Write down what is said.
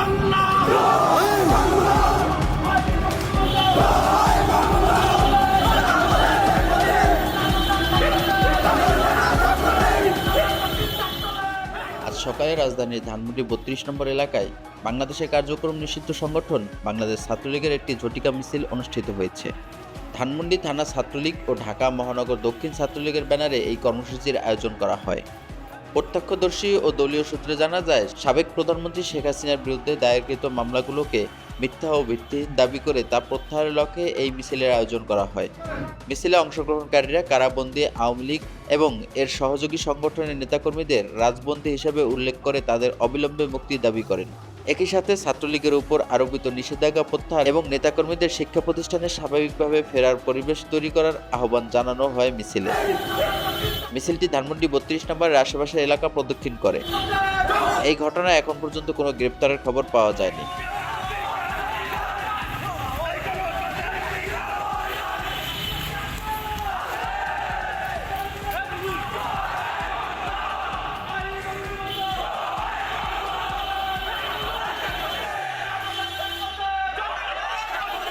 আজ সকালে রাজধানীর ধানমন্ডি ৩২ নম্বর এলাকায় বাংলাদেশের কার্যক্রম নিষিদ্ধ সংগঠন বাংলাদেশ ছাত্রলীগের একটি ঝটিকা মিছিল অনুষ্ঠিত হয়েছে। ধানমন্ডি থানা ছাত্রলীগ ও ঢাকা মহানগর দক্ষিণ ছাত্রলীগের ব্যানারে এই কর্মসূচির আয়োজন করা হয়। প্রত্যক্ষদর্শী ও দলীয় সূত্রে জানা যায়, সাবেক প্রধানমন্ত্রী শেখ হাসিনার বিরুদ্ধে দায়েরকৃত মামলাগুলোকে মিথ্যা ও ভিত্তিহীন দাবি করে তা প্রত্যাহারের লক্ষ্যে এই মিছিলের আয়োজন করা হয়। মিছিলে অংশগ্রহণকারীরা কারাবন্দী আওয়ামী লীগ এবং এর সহযোগী সংগঠনের নেতাকর্মীদের রাজবন্দী হিসেবে উল্লেখ করে তাদের অবিলম্বে মুক্তি দাবি করেন। একই সাথে ছাত্রলীগের উপর আরোপিত নিষেধাজ্ঞা প্রত্যাহার এবং নেতাকর্মীদের শিক্ষা প্রতিষ্ঠানে স্বাভাবিকভাবে ফেরার পরিবেশ তৈরি করার আহ্বান জানানো হয় মিছিলে। মিছিলটি ধানমন্ডি ৩২ নম্বরের আশেপাশের এলাকা প্রদক্ষিণ করে। এই ঘটনায় এখন পর্যন্ত কোনো গ্রেপ্তারের খবর পাওয়া যায়নি।